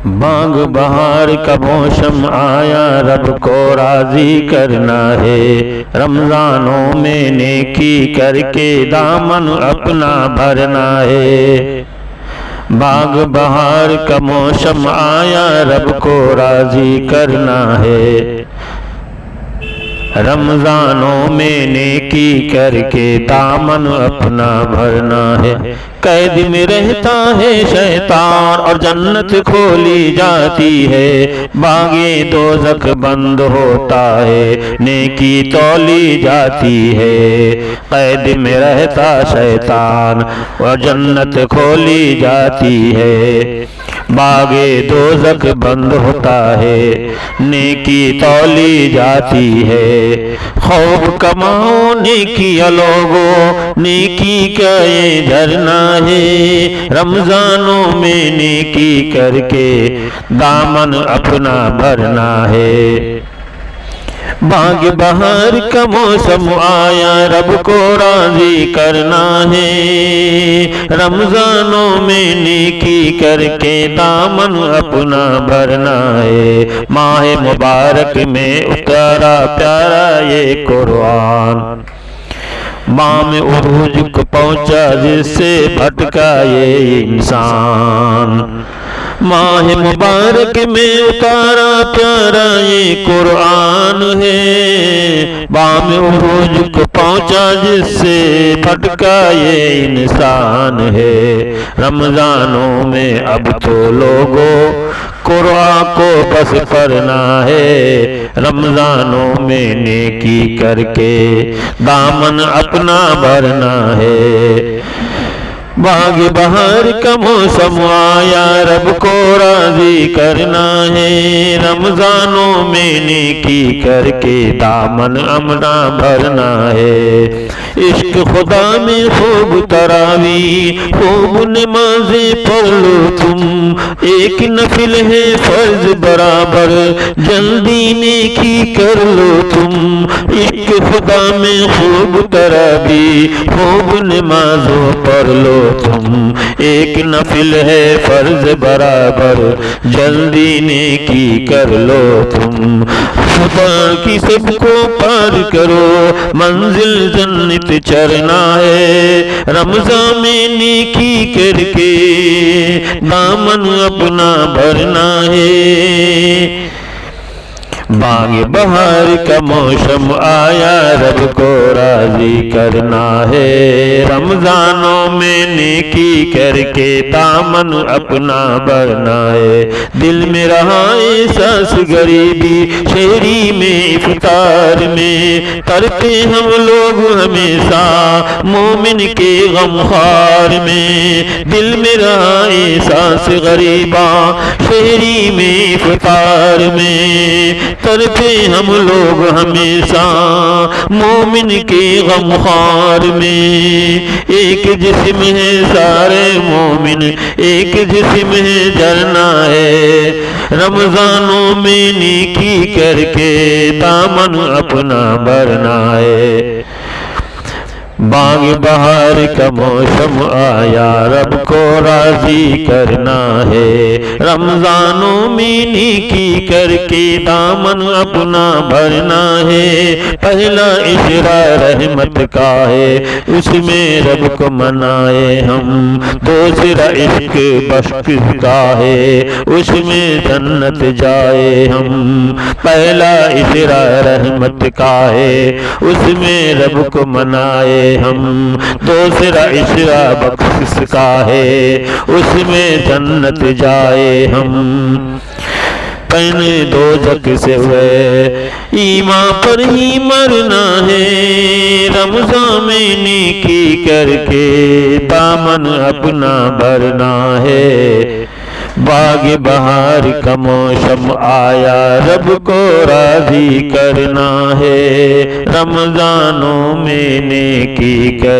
باغ بہار کا موسم آیا، رب کو راضی کرنا ہے، رمضانوں میں نیکی کر کے دامن اپنا بھرنا ہے۔ باغ بہار کا موسم آیا، رب کو راضی کرنا ہے، رمضانوں میں نیکی کر کے دامن اپنا بھرنا ہے۔ قید میں رہتا ہے شیطان اور جنت کھولی جاتی ہے، باغ دوزخ بند ہوتا ہے، نیکی تولی جاتی ہے۔ قید میں رہتا شیطان اور جنت کھولی جاتی ہے، باغ دوزخ بند ہوتا ہے، نیکی تولی جاتی ہے۔ خوب کماؤ نیکی لوگو، نیکی کا یہ جھرنا ہے، رمضانوں میں نیکی کر کے دامن اپنا بھرنا ہے۔ باغ بہار کا موسم آیا، رب کو راضی کرنا ہے، رمضانوں میں نیکی کر کے دامن اپنا بھرنا ہے۔ ماہ مبارک میں اترا پیارا یہ قرآن، ماہ عروج کو پہنچا جس سے بھٹکا یہ انسان۔ ماہ مبارک میں اتارا پیارا یہ قرآن ہے، ماہ عروج کو پہنچا جس سے بھٹکا یہ انسان ہے۔ رمضانوں میں اب تو لوگوں قرآن کو بس پڑھنا ہے، رمضانوں میں نیکی کر کے دامن اپنا بھرنا ہے۔ باغ بہار کا موسم آیا، رب کو راضی کرنا ہے، رمضانوں میں نیکی کر کے دامن اپنا بھرنا ہے۔ عشق خدا میں خوب تراویح، خوب نمازیں پڑھ لو تم، ایک نفل ہے فرض برابر، جلدی نیکی کر لو تم۔ عشق خدا میں خوب تراویح، خوب نمازوں پڑھ لو تم، ایک نفل ہے فرض برابر، جلدی نیکی کر لو تم۔ خدا کی سب کو پار کرو، منزل جنت چرنا ہے، رمضان میں نیکی کر کے دامن اپنا بھرنا ہے۔ باغ بہار کا موسم آیا، رب کو راضی کرنا ہے، رمضانوں میں نیکی کر کے دامن اپنا بھرنا ہے۔ دل میں رہا احساس غریبی، شہری میں افطار میں کرتے ہم لوگ ہمیشہ، مومن کے غم خوار میں۔ دل میں رہا احساس غریبا، شہری میں افطار میں کرتے ہم لوگ ہمیشہ، مومن کے غم خوار میں۔ ایک جسم ہے سارے مومن، ایک جسم ہے جھرنا ہے، رمضانوں میں نیکی کر کے دامن اپنا بھرنا ہے۔ باغ بہار کا موسم آیا، رب کو راضی کرنا ہے، رمضانوں میں نیکی کر کے دامن اپنا بھرنا ہے۔ پہلا اشرا رحمت کا ہے، اس میں رب کو منائے ہم، دوسرا عشق بخش کا ہے، اس میں جنت جائے ہم۔ پہلا اشرا رحمت کا ہے، اس میں رب کو منائے ہم، دوسرا اشرا بخشش کا ہے، اس میں جنت جائے ہم۔ پہلے دوزخ سے ہوئے ایمان پر ہی مرنا ہے، رمضان میں نیکی کر کے دامن اپنا بھرنا ہے۔ باغ بہار کا موسم آیا، رب کو راضی کرنا ہے، رمضانوں میں نیکی کر